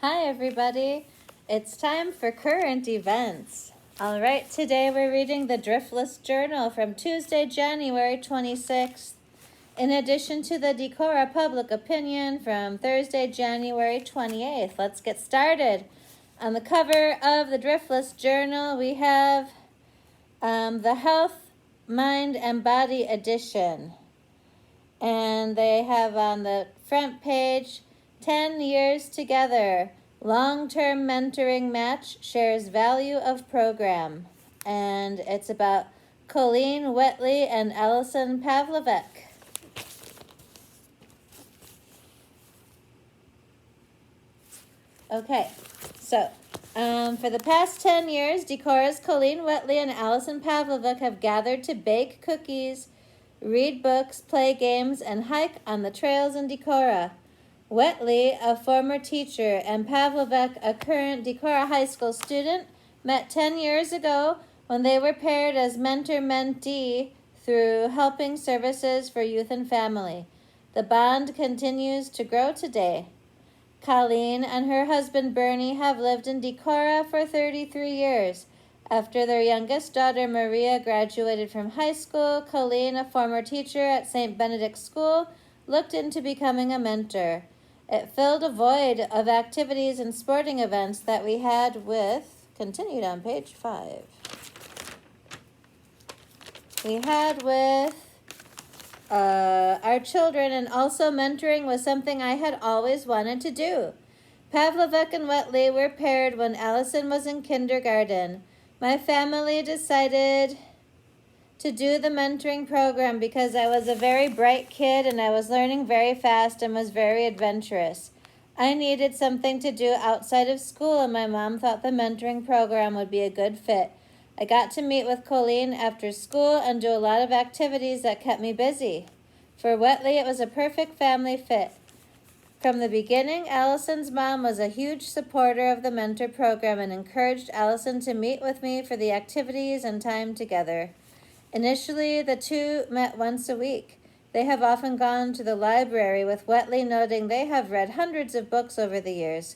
Hi everybody, it's time for current events. All right, today we're reading the Driftless Journal from Tuesday, January 26th, in addition to the Decorah Public Opinion from Thursday, January 28th. Let's get started. On the cover of the Driftless Journal, we have the Health, Mind, and Body edition. And they have on the front page, 10 years together. Long-term mentoring match shares value of program. And it's about Colleen Wetley and Allison Pavlovec. Okay, so for the past 10 years, Decorah's Colleen Wetley and Allison Pavlovec have gathered to bake cookies, read books, play games, and hike on the trails in Decorah. Wetley, a former teacher, and Pavlovec, a current Decorah High School student, met 10 years ago when they were paired as mentor-mentee through helping services for youth and family. The bond continues to grow today. Colleen and her husband Bernie have lived in Decorah for 33 years. After their youngest daughter Maria graduated from high school, Colleen, a former teacher at St. Benedict's School, looked into becoming a mentor. It filled a void of activities and sporting events that we had with, continued on page 5. We had with our children, and also mentoring was something I had always wanted to do. Pavlovec and Wetley were paired when Allison was in kindergarten. My family decided to do the mentoring program because I was a very bright kid and I was learning very fast and was very adventurous. I needed something to do outside of school, and my mom thought the mentoring program would be a good fit. I got to meet with Colleen after school and do a lot of activities that kept me busy. For Wetley, it was a perfect family fit. From the beginning, Allison's mom was a huge supporter of the mentor program and encouraged Allison to meet with me for the activities and time together. Initially, the two met once a week. They have often gone to the library, with Wetley noting they have read hundreds of books over the years.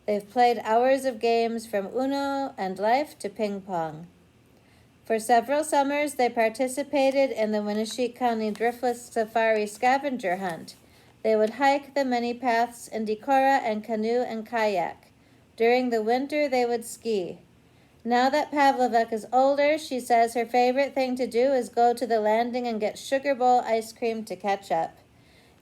They've played hours of games from Uno and Life to ping pong. For several summers, they participated in the Winneshiek County Driftless Safari scavenger hunt. They would hike the many paths in Decorah and canoe and kayak. During the winter, they would ski. Now that Pavlovec is older, she says her favorite thing to do is go to the landing and get Sugar Bowl ice cream to catch up.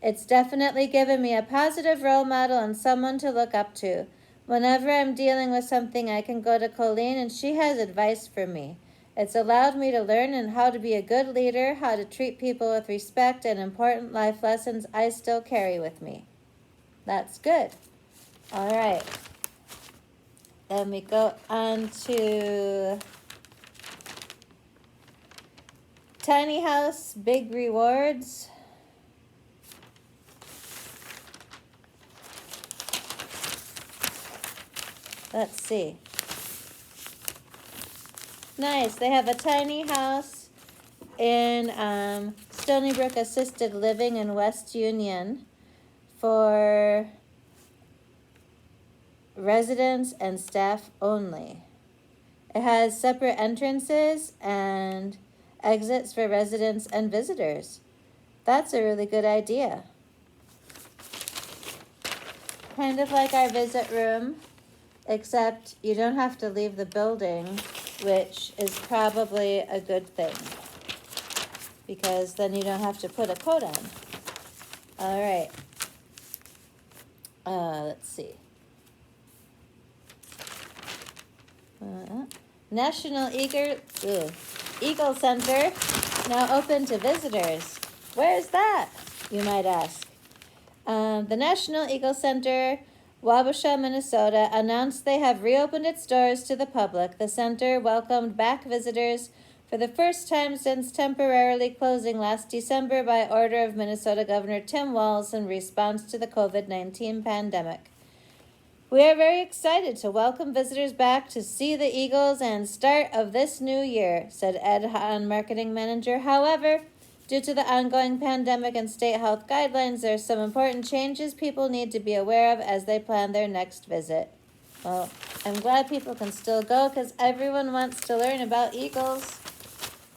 It's definitely given me a positive role model and someone to look up to. Whenever I'm dealing with something, I can go to Colleen and she has advice for me. It's allowed me to learn and how to be a good leader, how to treat people with respect, and important life lessons I still carry with me. That's good. All right. Then we go on to Tiny House, Big Rewards. Let's see. Nice. They have a tiny house in Stony Brook Assisted Living in West Union for residents and staff only. It has separate entrances and exits for residents and visitors. That's a really good idea. Kind of like our visit room, except you don't have to leave the building, which is probably a good thing, because then you don't have to put a coat on. All right. Let's see. National Eagle Center, now open to visitors. Where's that, you might ask? The National Eagle Center, Wabasha, Minnesota, announced they have reopened its doors to the public. The center welcomed back visitors for the first time since temporarily closing last December by order of Minnesota Governor Tim Walz in response to the COVID-19 pandemic. We are very excited to welcome visitors back to see the Eagles and start of this new year, said Ed Hahn, marketing manager. However, Due to the ongoing pandemic and state health guidelines, there are some important changes people need to be aware of as they plan their next visit. Well, I'm glad people can still go because everyone wants to learn about eagles.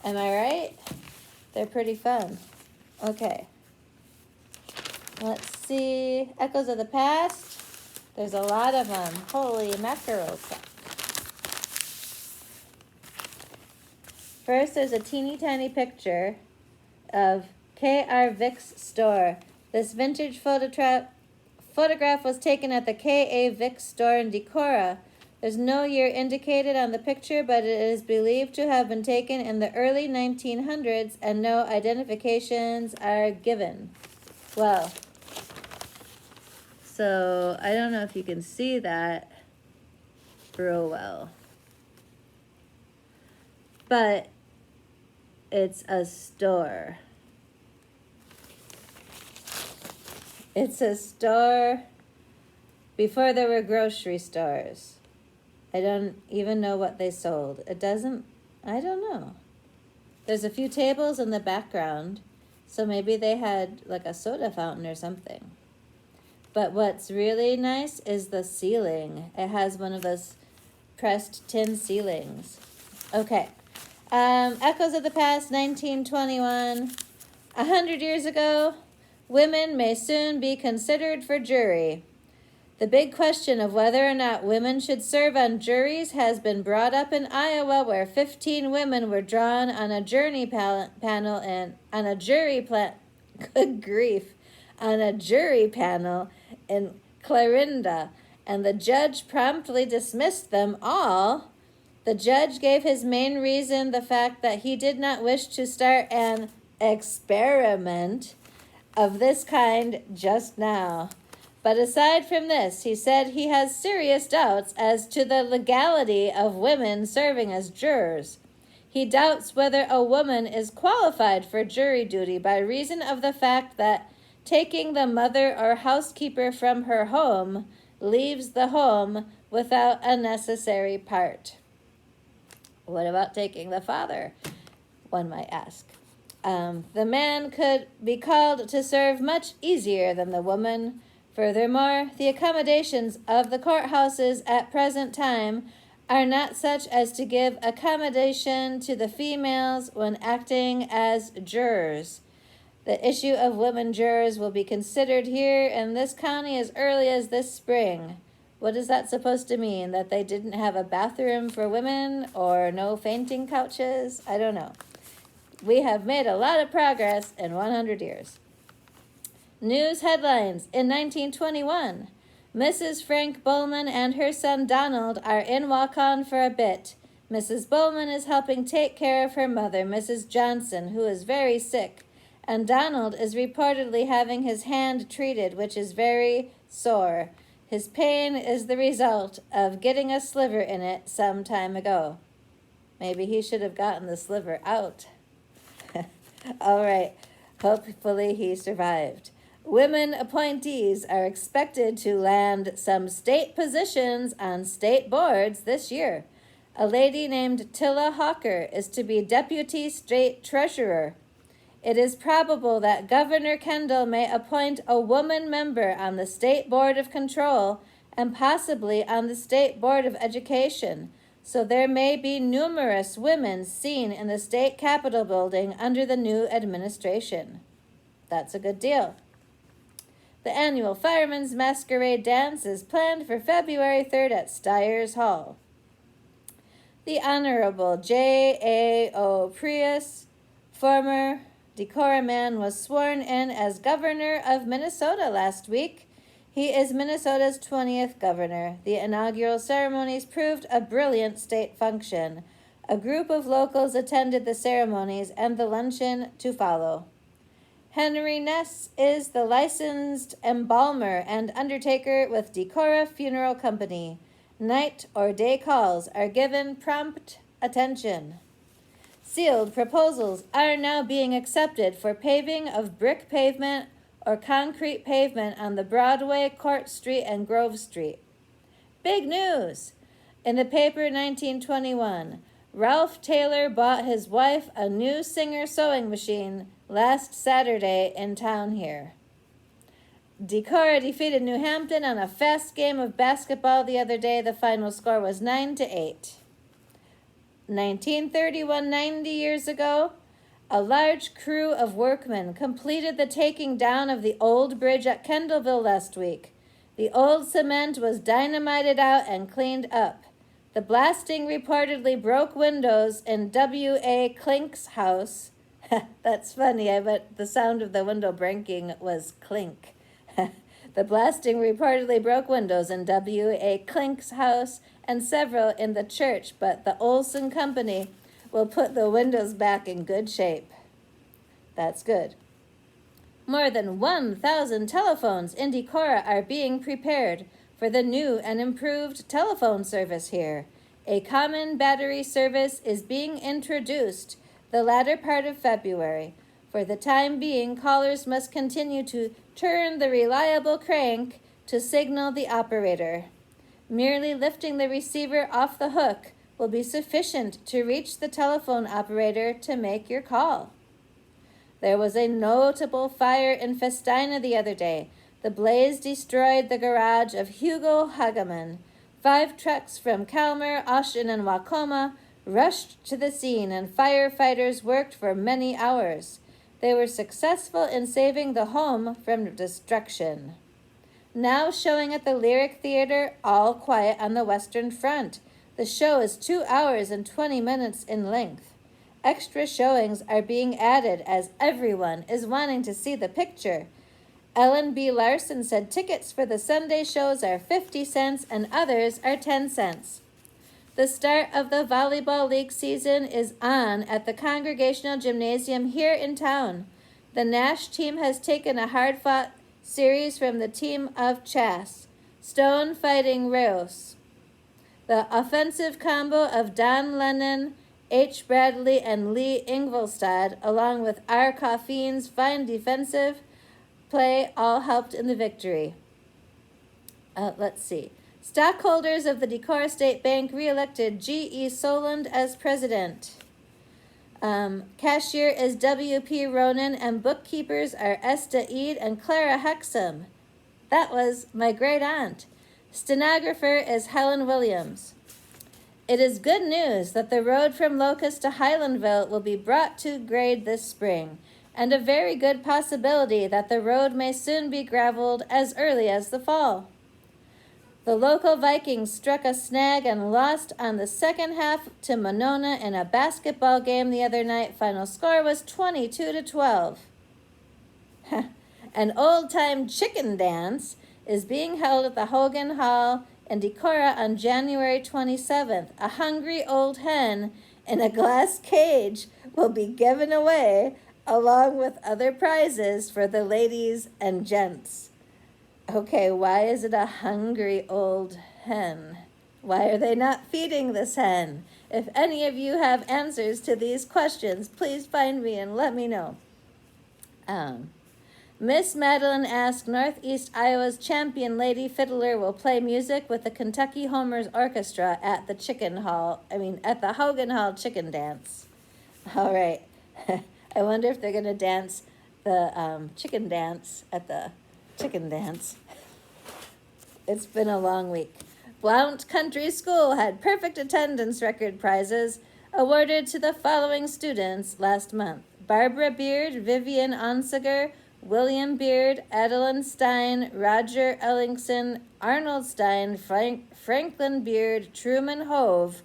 Am I right? They're pretty fun. Okay. Let's see. Echoes of the Past. There's a lot of them. Holy mackerel. First, there's a teeny tiny picture of K.R. Vick's store. This vintage photograph was taken at the K.A. Vick store in Decorah. There's no year indicated on the picture, but it is believed to have been taken in the early 1900s, and no identifications are given. Well, so I don't know if you can see that real well, but it's a store. It's a store before there were grocery stores. I don't even know what they sold. I don't know. There's a few tables in the background, so maybe they had like a soda fountain or something. But what's really nice is the ceiling. It has one of those pressed tin ceilings. Okay. Echoes of the Past, 1921. 100 years ago, women may soon be considered for jury. The big question of whether or not women should serve on juries has been brought up in Iowa, where 15 women were drawn on a jury panel and on a jury good grief, on a jury panel in Clarinda, and the judge promptly dismissed them all. The judge gave his main reason the fact that he did not wish to start an experiment of this kind just now. But aside from this, he said he has serious doubts as to the legality of women serving as jurors. He doubts whether a woman is qualified for jury duty by reason of the fact that taking the mother or housekeeper from her home leaves the home without a necessary part. What about taking the father? One might ask. The man could be called to serve much easier than the woman. Furthermore, the accommodations of the courthouses at present time are not such as to give accommodation to the females when acting as jurors. The issue of women jurors will be considered here in this county as early as this spring. What is that supposed to mean? That they didn't have a bathroom for women or no fainting couches? I don't know. We have made a lot of progress in 100 years. News headlines. In 1921, Mrs. Frank Bowman and her son Donald are in Waukon for a bit. Mrs. Bowman is helping take care of her mother, Mrs. Johnson, who is very sick, and Donald is reportedly having his hand treated, which is very sore. His pain is the result of getting a sliver in it some time ago. Maybe he should have gotten the sliver out. All right. Hopefully he survived. Women appointees are expected to land some state positions on state boards this year. A lady named Tilla Hawker is to be deputy state treasurer. It is probable that Governor Kendall may appoint a woman member on the State Board of Control and possibly on the State Board of Education, so there may be numerous women seen in the state capitol building under the new administration. That's a good deal. The annual Firemen's Masquerade Dance is planned for February 3rd at Stiers Hall. The Honorable J.A.O. Prius, former Decorah man, was sworn in as governor of Minnesota last week. He is Minnesota's 20th governor. The inaugural ceremonies proved a brilliant state function. A group of locals attended the ceremonies and the luncheon to follow. Henry Ness is the licensed embalmer and undertaker with Decorah Funeral Company. Night or day calls are given prompt attention. Sealed proposals are now being accepted for paving of brick pavement or concrete pavement on the Broadway, Court Street, and Grove Street. Big news! In the paper 1921, Ralph Taylor bought his wife a new Singer sewing machine last Saturday in town here. Decorah defeated New Hampton on a fast game of basketball the other day. The final score was 9-8. 1931, 90 years ago, a large crew of workmen completed the taking down of the old bridge at Kendallville last week. The old cement was dynamited out and cleaned up. The blasting reportedly broke windows in W.A. Clink's house. That's funny, I bet the sound of the window breaking was clink. The blasting reportedly broke windows in W.A. Clink's house and several in the church, but the Olson Company will put the windows back in good shape. That's good. More than 1,000 telephones in Decorah are being prepared for the new and improved telephone service here. A common battery service is being introduced the latter part of February. For the time being, callers must continue to turn the reliable crank to signal the operator. Merely lifting the receiver off the hook will be sufficient to reach the telephone operator to make your call. There was a notable fire in Festina the other day. The blaze destroyed the garage of Hugo Hageman. 5 trucks from Calmer, Austin, and Wacoma rushed to the scene, and firefighters worked for many hours. They were successful in saving the home from destruction. Now showing at the Lyric Theater, All Quiet on the Western Front. The show is 2 hours and 20 minutes in length. Extra showings are being added as everyone is wanting to see the picture. Ellen B. Larson said tickets for the Sunday shows are 50 cents and others are 10 cents. The start of the Volleyball League season is on at the Congregational Gymnasium here in town. The Nash team has taken a hard-fought series from the team of Chass, Stone fighting Reos. The offensive combo of Don Lennon, H. Bradley, and Lee Ingolstad, along with R. Coffine's fine defensive play, all helped in the victory. Let's see. Stockholders of the Decorah State Bank re-elected G.E. Soland as president. Cashier is W.P. Ronan, and bookkeepers are Esta Eade and Clara Hexam. That was my great-aunt. Stenographer is Helen Williams. It is good news that the road from Locust to Highlandville will be brought to grade this spring, and a very good possibility that the road may soon be graveled as early as the fall. The local Vikings struck a snag and lost on the second half to Monona in a basketball game the other night. Final score was 22-12. An old-time chicken dance is being held at the Hogan Hall in Decorah on January 27th. A hungry old hen in a glass cage will be given away along with other prizes for the ladies and gents. Okay, why is it a hungry old hen? Why are they not feeding this hen? If any of you have answers to these questions, please find me and let me know. Miss Madeline asked, Northeast Iowa's champion lady fiddler will play music with the Kentucky Homers Orchestra at the at the Hogan Hall Chicken Dance. All right. I wonder if they're going to dance the chicken dance at the chicken dance. It's been a long week. Blount Country School had perfect attendance record prizes awarded to the following students last month. Barbara Beard, Vivian Onsiger, William Beard, Adeline Stein, Roger Ellingson, Arnold Stein, Franklin Beard, Truman Hove,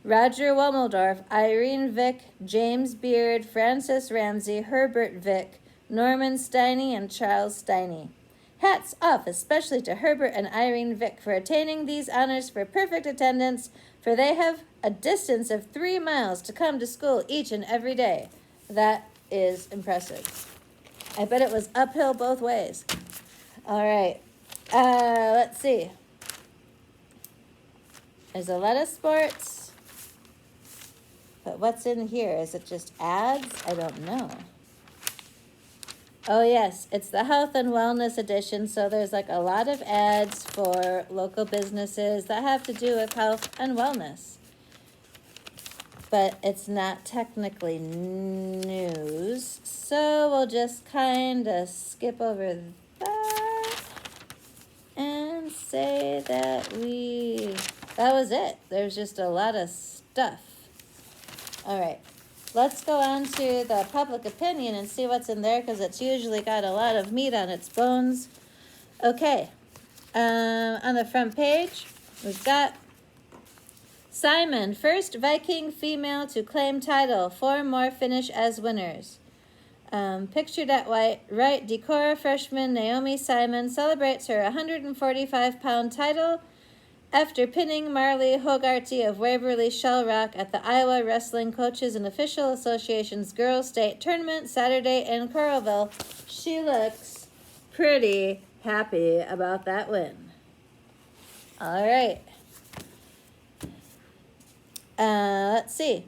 Roger Wommeldorf, Irene Vick, James Beard, Francis Ramsey, Herbert Vick, Norman Steiny, and Charles Steiny. Hats off especially to Herbert and Irene Vick for attaining these honors for perfect attendance, for they have a distance of 3 miles to come to school each and every day. That is impressive. I bet it was uphill both ways. All right. Let's see. There's a lot of sports. But what's in here? Is it just ads? I don't know. Oh, yes. It's the Health and Wellness edition. So there's like a lot of ads for local businesses that have to do with health and wellness. but it's not technically news. So we'll just kind of skip over that and say that that was it. There's just a lot of stuff. All right, let's go on to the public opinion and see what's in there, because it's usually got a lot of meat on its bones. Okay, on the front page, we've got Simon, first Viking female to claim title. 4 more finish as winners. Pictured at right, Decorah freshman Naomi Simon celebrates her 145-pound title after pinning Marley Hogarty of Waverly Shell Rock at the Iowa Wrestling Coaches and Official Association's Girls State Tournament Saturday in Coralville. She looks pretty happy about that win. All right. Let's see.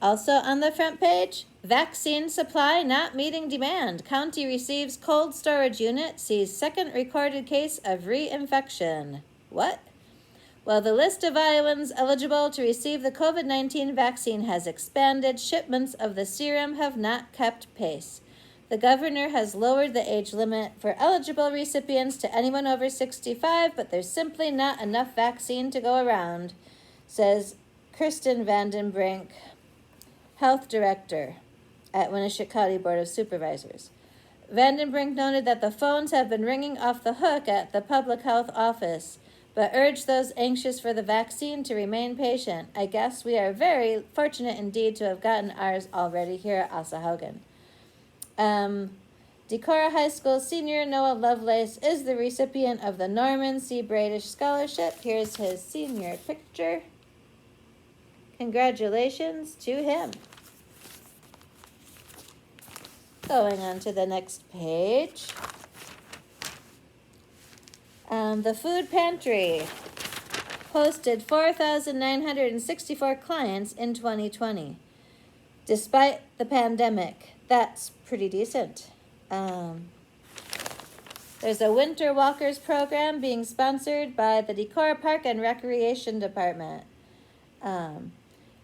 Also on the front page, vaccine supply not meeting demand. County receives cold storage unit, sees second recorded case of reinfection. What? Well, the list of Iowans eligible to receive the COVID-19 vaccine has expanded. Shipments of the serum have not kept pace. The governor has lowered the age limit for eligible recipients to anyone over 65, but there's simply not enough vaccine to go around, says Kristen Vandenbrink, health director at Winneshiek County Board of Supervisors. Vandenbrink noted that the phones have been ringing off the hook at the public health office, but urged those anxious for the vaccine to remain patient. I guess we are very fortunate indeed to have gotten ours already here at Assahogan. Decorah High School senior Noah Lovelace is the recipient of the Norman C. Bradish Scholarship. Here's his senior picture. Congratulations to him. Going on to the next page. The food pantry hosted 4,964 clients in 2020, despite the pandemic. That's pretty decent. There's a Winter Walkers program being sponsored by the Decorah Park and Recreation Department.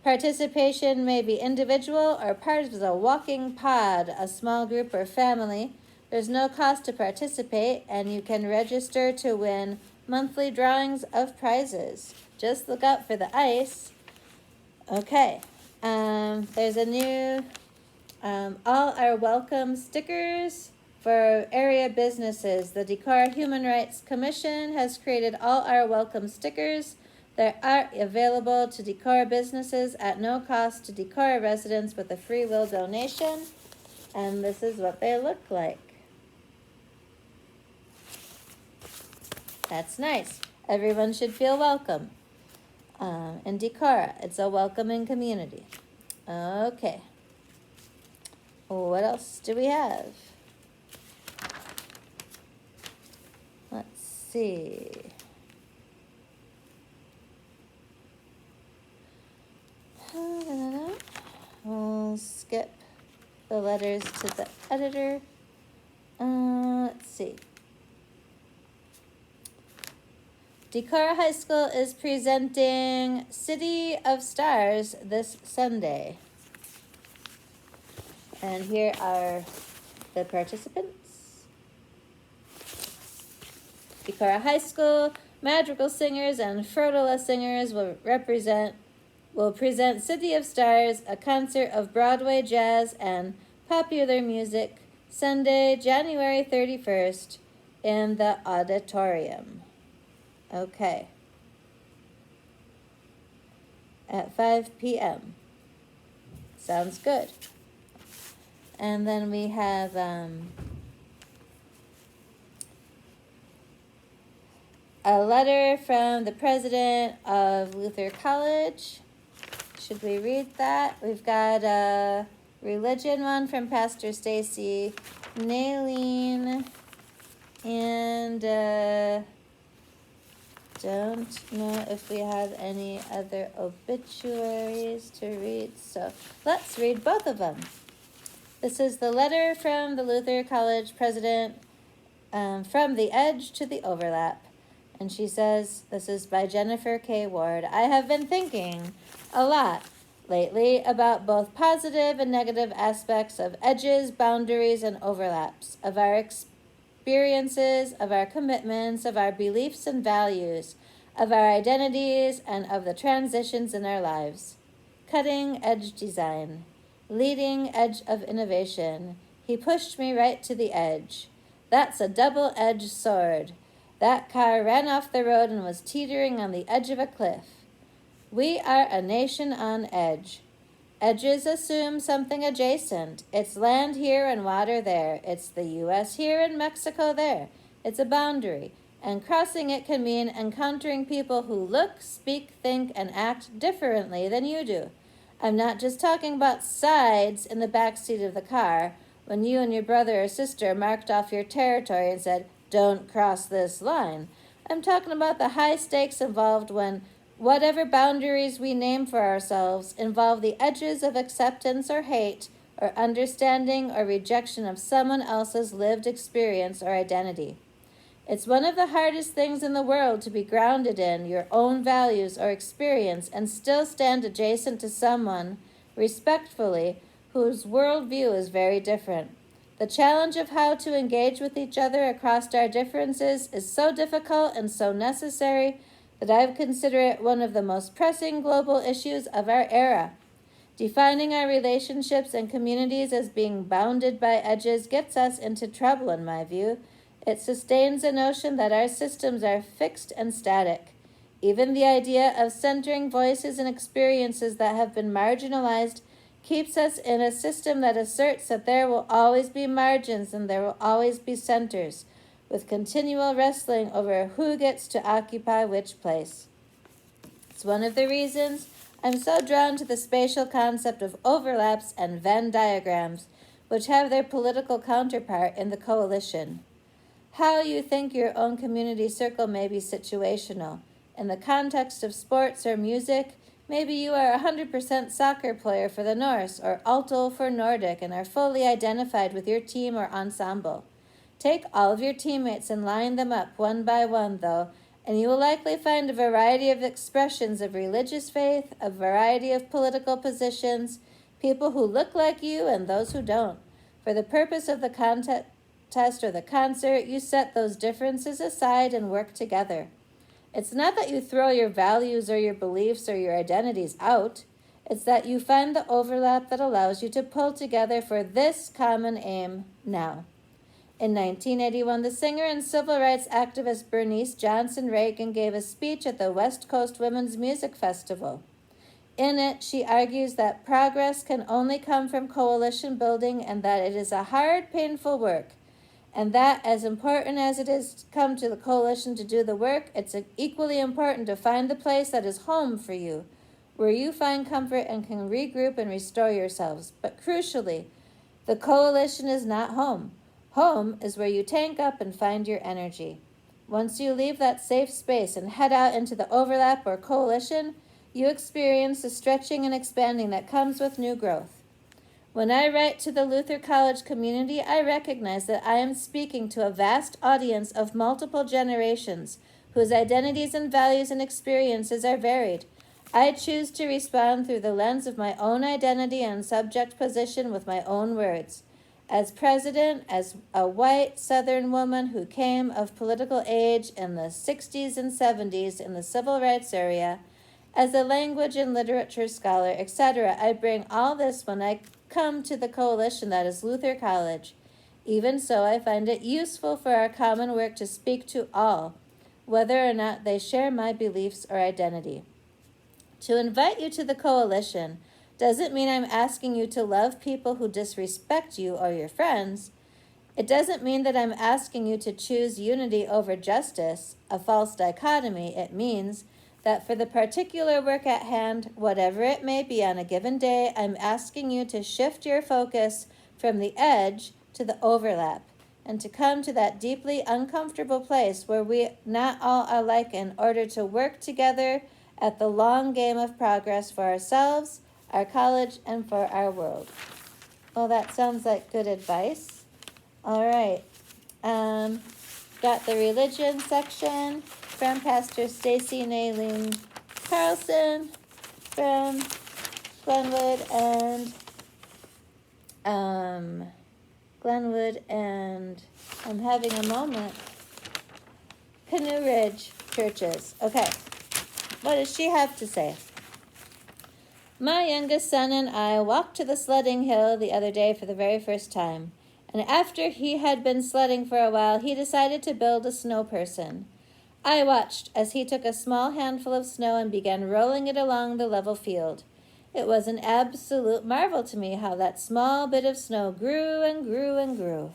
Participation may be individual or part of a walking pod, a small group or family. There's no cost to participate, and you can register to win monthly drawings of prizes. Just look out for the ice. Okay, there's a new all are welcome stickers for area businesses. The Decorah Human Rights Commission has created all are welcome stickers that are available to Decorah businesses at no cost to Decorah residents with a free will donation. And this is what they look like. That's nice. Everyone should feel welcome. In Decorah, it's a welcoming community. Okay. What else do we have? Let's see. We'll skip the letters to the editor. Let's see. Decorah High School is presenting City of Stars this Sunday. And here are the participants. Decorah High School madrigal singers and frodola singers will present City of Stars, a concert of Broadway jazz and popular music, Sunday, January 31st, in the auditorium. Okay. At 5 p.m. Sounds good. And then we have a letter from the president of Luther College. Should we read that? We've got a religion one from Pastor Stacy Naileen, and don't know if we have any other obituaries to read, so let's read both of them. This is the letter from the Luther College president, From the Edge to the Overlap. And she says, this is by Jennifer K. Ward. I have been thinking a lot lately about both positive and negative aspects of edges, boundaries, and overlaps, of our experiences, of our commitments, of our beliefs and values, of our identities, and of the transitions in our lives. Cutting edge design, leading edge of innovation. He pushed me right to the edge. That's a double-edged sword. That car ran off the road and was teetering on the edge of a cliff. We are a nation on edge. Edges assume something adjacent. It's land here and water there. It's the U.S. here and Mexico there. It's a boundary, and crossing it can mean encountering people who look, speak, think, and act differently than you do. I'm not just talking about sides in the back seat of the car when you and your brother or sister marked off your territory and said, "Don't cross this line." I'm talking about the high stakes involved when whatever boundaries we name for ourselves involve the edges of acceptance or hate, or understanding or rejection of someone else's lived experience or identity. It's one of the hardest things in the world to be grounded in your own values or experience and still stand adjacent to someone, respectfully, whose worldview is very different. The challenge of how to engage with each other across our differences is so difficult and so necessary that I consider it one of the most pressing global issues of our era. Defining our relationships and communities as being bounded by edges gets us into trouble, in my view. It sustains the notion that our systems are fixed and static. Even the idea of centering voices and experiences that have been marginalized keeps us in a system that asserts that there will always be margins and there will always be centers, with continual wrestling over who gets to occupy which place. It's one of the reasons I'm so drawn to the spatial concept of overlaps and Venn diagrams, which have their political counterpart in the coalition. How you think your own community circle may be situational. In the context of sports or music, maybe you are a 100% soccer player for the Norse or alto for Nordic and are fully identified with your team or ensemble. Take all of your teammates and line them up one by one, though, and you will likely find a variety of expressions of religious faith, a variety of political positions, people who look like you and those who don't. For the purpose of the contest or the concert, you set those differences aside and work together. It's not that you throw your values or your beliefs or your identities out. It's that you find the overlap that allows you to pull together for this common aim now. In 1981, the singer and civil rights activist Bernice Johnson Reagan gave a speech at the West Coast Women's Music Festival. In it, she argues that progress can only come from coalition building and that it is a hard, painful work, and that as important as it is to come to the coalition to do the work, it's equally important to find the place that is home for you, where you find comfort and can regroup and restore yourselves. But crucially, the coalition is not home. Home is where you tank up and find your energy. Once you leave that safe space and head out into the overlap or coalition, you experience the stretching and expanding that comes with new growth. When I write to the Luther College community, I recognize that I am speaking to a vast audience of multiple generations whose identities and values and experiences are varied. I choose to respond through the lens of my own identity and subject position with my own words. As president, as a white Southern woman who came of political age in the 60s and 70s in the civil rights area, as a language and literature scholar, etc., I bring all this when I come to the coalition that is Luther College. Even so, I find it useful for our common work to speak to all, whether or not they share my beliefs or identity. To invite you to the coalition doesn't mean I'm asking you to love people who disrespect you or your friends. It doesn't mean that I'm asking you to choose unity over justice, a false dichotomy. It means that for the particular work at hand, whatever it may be on a given day, I'm asking you to shift your focus from the edge to the overlap and to come to that deeply uncomfortable place where we not all are alike in order to work together at the long game of progress for ourselves, our college, and for our world. Well, that sounds like good advice. All right. Got the religion section from Pastor Stacy Nayleen Carlson from Glenwood and I'm having a moment. Canoe Ridge churches. Okay, what does she have to say? My youngest son and I walked to the sledding hill the other day for the very first time, and after he had been sledding for a while, he decided to build a snow person. I watched as he took a small handful of snow and began rolling it along the level field. It was an absolute marvel to me how that small bit of snow grew and grew and grew.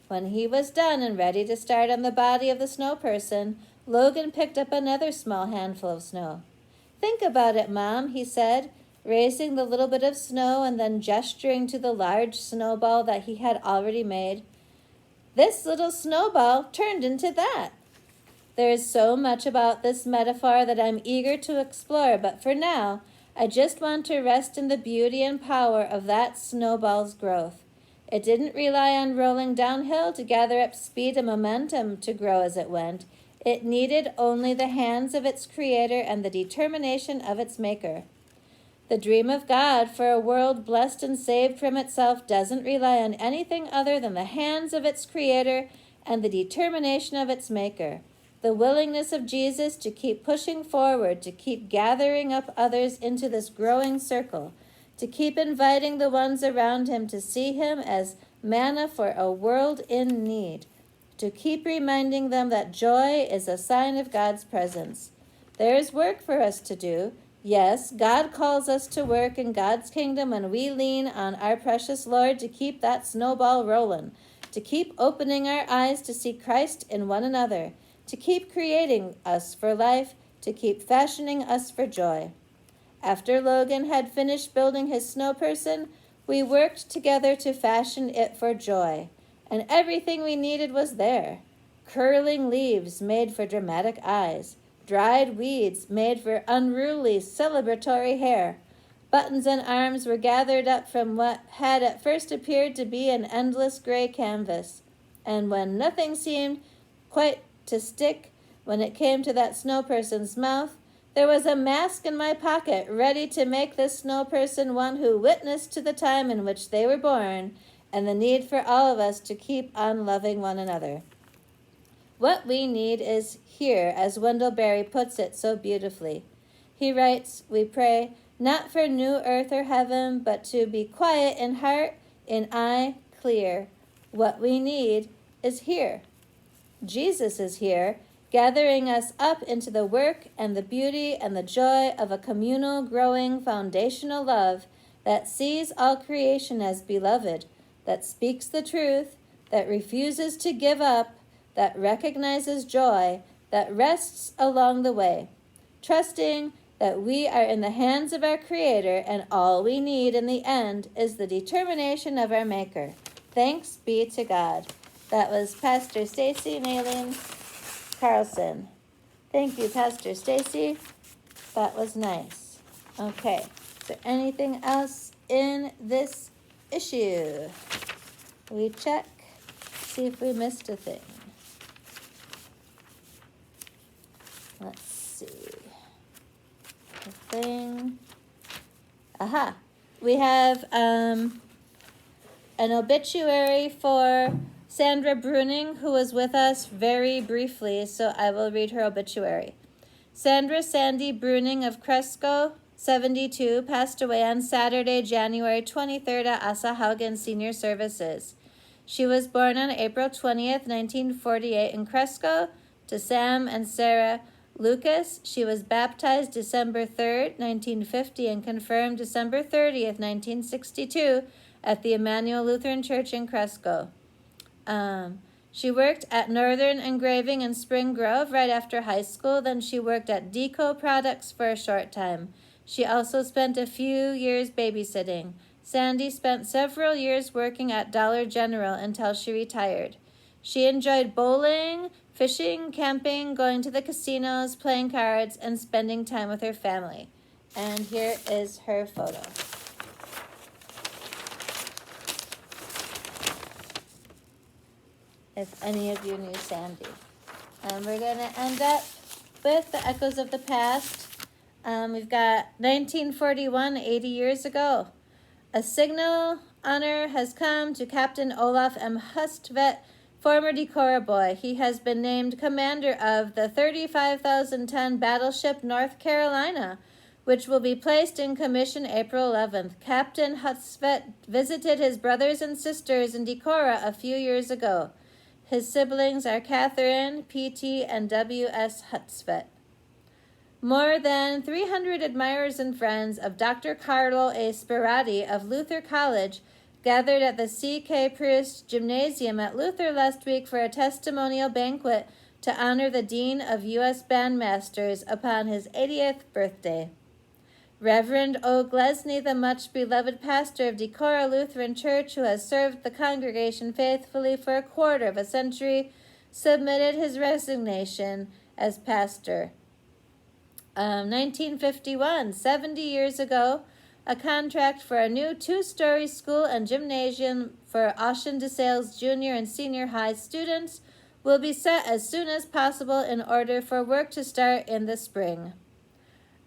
When he was done and ready to start on the body of the snow person, Logan picked up another small handful of snow. Think about it, Mom, he said, raising the little bit of snow and then gesturing to the large snowball that he had already made. This little snowball turned into that. There is so much about this metaphor that I'm eager to explore, but for now, I just want to rest in the beauty and power of that snowball's growth. It didn't rely on rolling downhill to gather up speed and momentum to grow as it went. It needed only the hands of its creator and the determination of its maker. The dream of God for a world blessed and saved from itself doesn't rely on anything other than the hands of its creator and the determination of its maker. The willingness of Jesus to keep pushing forward, to keep gathering up others into this growing circle, to keep inviting the ones around him to see him as manna for a world in need, to keep reminding them that joy is a sign of God's presence. There is work for us to do. Yes, God calls us to work in God's kingdom, and we lean on our precious Lord to keep that snowball rolling, to keep opening our eyes to see Christ in one another, to keep creating us for life, to keep fashioning us for joy. After Logan had finished building his snow person, we worked together to fashion it for joy, and everything we needed was there. Curling leaves made for dramatic eyes, dried weeds made for unruly celebratory hair. Buttons and arms were gathered up from what had at first appeared to be an endless gray canvas, and when nothing seemed quite to stick, when it came to that snow person's mouth, there was a mask in my pocket ready to make this snow person one who witnessed to the time in which they were born and the need for all of us to keep on loving one another. What we need is here, as Wendell Berry puts it so beautifully. He writes, we pray, not for new earth or heaven, but to be quiet in heart, in eye clear. What we need is here. Jesus is here, gathering us up into the work and the beauty and the joy of a communal, growing, foundational love that sees all creation as beloved, that speaks the truth, that refuses to give up, that recognizes joy, that rests along the way, trusting that we are in the hands of our Creator and all we need in the end is the determination of our Maker. Thanks be to God. That was Pastor Stacy Nailing Carlson. Thank you, Pastor Stacy. That was nice. Okay, is there anything else in this issue? We check, see if we missed a thing. Let's see. A thing. Aha. We have an obituary for Sandra Bruning, who was with us very briefly, so I will read her obituary. Sandra Sandy Bruning of Cresco, 72, passed away on Saturday, January 23rd at Asa Haugen Senior Services. She was born on April 20th, 1948 in Cresco to Sam and Sarah Lucas. She was baptized December 3rd, 1950 and confirmed December 30th, 1962 at the Emmanuel Lutheran Church in Cresco. She worked at Northern Engraving in Spring Grove right after high school. Then she worked at Deco Products for a short time. She also spent a few years babysitting. Sandy spent several years working at Dollar General until she retired. She enjoyed bowling, fishing, camping, going to the casinos, playing cards, and spending time with her family. And here is her photo. If any of you knew Sandy. And we're going to end up with the Echoes of the Past. We've got 1941, 80 years ago. A signal honor has come to Captain Olaf M. Hustvedt, former Decorah boy. He has been named commander of the 35,000-ton battleship North Carolina, which will be placed in commission April 11th. Captain Hustvedt visited his brothers and sisters in Decorah a few years ago. His siblings are Catherine, P.T., and W.S. Hustvedt. More than 300 admirers and friends of Dr. Carlo A. Sperati of Luther College gathered at the C.K. Proust Gymnasium at Luther last week for a testimonial banquet to honor the Dean of U.S. Bandmasters upon his 80th birthday. Reverend O. Glesney, the much-beloved pastor of Decorah Lutheran Church, who has served the congregation faithfully for a quarter of a century, submitted his resignation as pastor. 1951, 70 years ago, a contract for a new 2-story school and gymnasium for Ocean DeSales junior and senior high students will be set as soon as possible in order for work to start in the spring.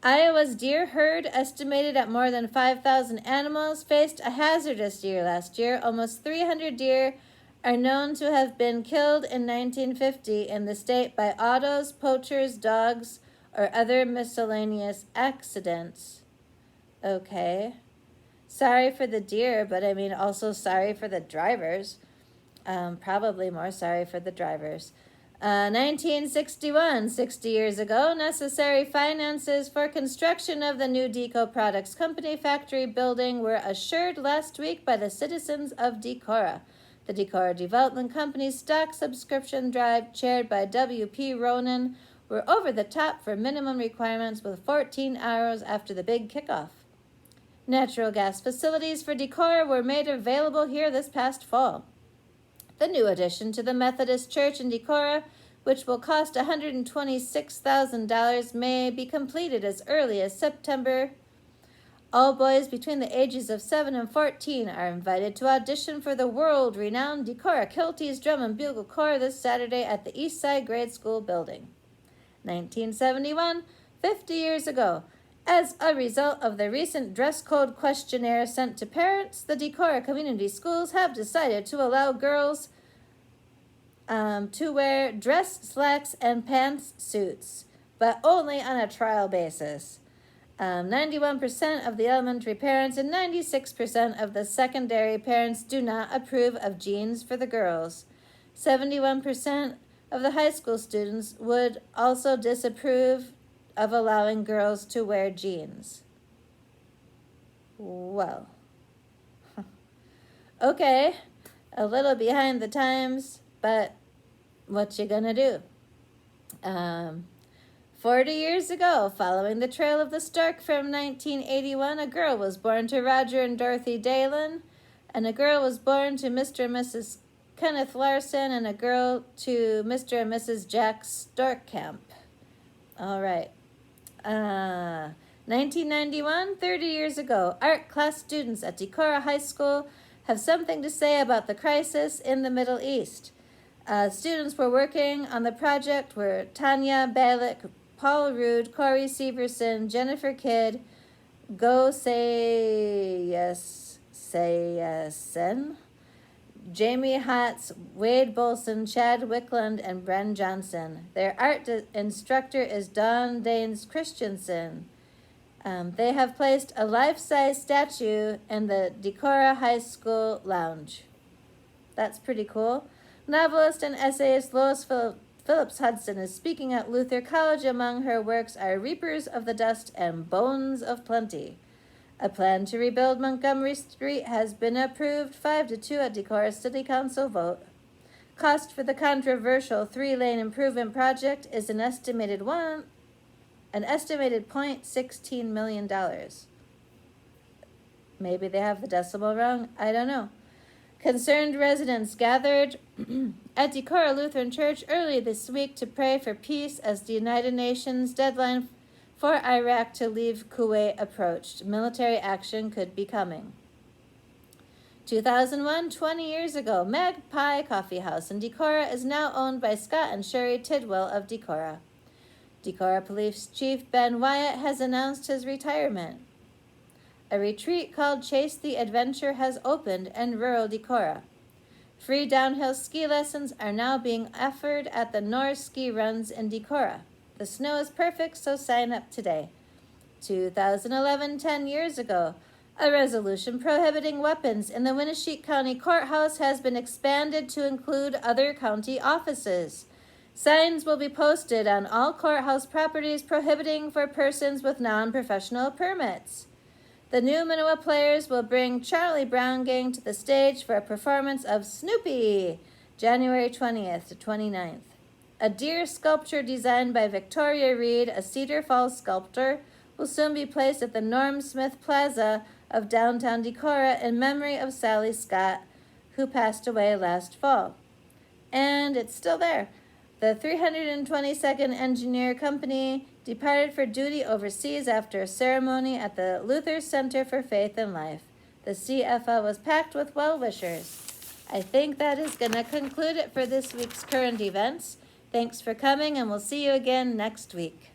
Iowa's deer herd, estimated at more than 5,000 animals, faced a hazardous year last year. Almost 300 deer are known to have been killed in 1950 in the state by autos, poachers, dogs, or other miscellaneous accidents. Okay. Sorry for the deer, but I mean also sorry for the drivers. Probably more sorry for the drivers. 1961, 60 years ago, necessary finances for construction of the new Deco Products Company factory building were assured last week by the citizens of Decorah. The Decorah Development Company's stock subscription drive, chaired by W.P. Ronan, were over the top for minimum requirements with 14 hours after the big kickoff. Natural gas facilities for Decorah were made available here this past fall. The new addition to the Methodist Church in Decorah, which will cost $126,000, may be completed as early as September. All boys between the ages of 7 and 14 are invited to audition for the world-renowned Decorah Kilties Drum and Bugle Corps this Saturday at the East Side Grade School building. 1971, 50 years ago. As a result of the recent dress code questionnaire sent to parents, the Decorah Community Schools have decided to allow girls to wear dress slacks and pantsuits, but only on a trial basis. 91% of the elementary parents and 96% of the secondary parents do not approve of jeans for the girls. 71% of the high school students would also disapprove of allowing girls to wear jeans. Well, okay, a little behind the times, but what you gonna do? 40 years ago, following the Trail of the Stork from 1981, a girl was born to Roger and Dorothy Dalen, and a girl was born to Mr. and Mrs. Kenneth Larson, and a girl to Mr. and Mrs. Jack Storkamp. All right. 1991, 30 years ago, art class students at Decorah High School have something to say about the crisis in the Middle East. Students were working on the project were Tanya Balick, Paul Rude, Corey Severson, Jennifer Kidd, Go Sayasen, Jamie Hatz, Wade Bolson, Chad Wickland, and Bren Johnson. Their art instructor is Don Danes Christensen. They have placed a life-size statue in the Decorah High School lounge. That's pretty cool. Novelist and essayist Lois Phillips Hudson is speaking at Luther College. Among her works are Reapers of the Dust and Bones of Plenty. A plan to rebuild Montgomery Street has been approved 5-2 at Decorah City Council vote. Cost for the controversial 3-lane improvement project is an estimated $0.16 million. Maybe they have the decimal wrong. I don't know. Concerned residents gathered at Decorah Lutheran Church early this week to pray for peace as the United Nations deadline for Iraq to leave Kuwait approached. Military action could be coming. 2001, 20 years ago, Magpie Coffee House in Decorah is now owned by Scott and Sherry Tidwell of Decorah. Decorah Police Chief Ben Wyatt has announced his retirement. A retreat called Chase the Adventure has opened in rural Decorah. Free downhill ski lessons are now being offered at the Norris Ski Runs in Decorah. The snow is perfect, so sign up today. 2011, 10 years ago, a resolution prohibiting weapons in the Winneshiek County Courthouse has been expanded to include other county offices. Signs will be posted on all courthouse properties prohibiting for persons with non-professional permits. The new Minoa Players will bring Charlie Brown Gang to the stage for a performance of Snoopy, January 20th to 29th. A deer sculpture designed by Victoria Reed, a Cedar Falls sculptor, will soon be placed at the Norm Smith Plaza of downtown Decorah in memory of Sally Scott, who passed away last fall. And it's still there. The 322nd Engineer Company departed for duty overseas after a ceremony at the Luther Center for Faith and Life. The CFL was packed with well-wishers. I think that is going to conclude it for this week's current events. Thanks for coming, and we'll see you again next week.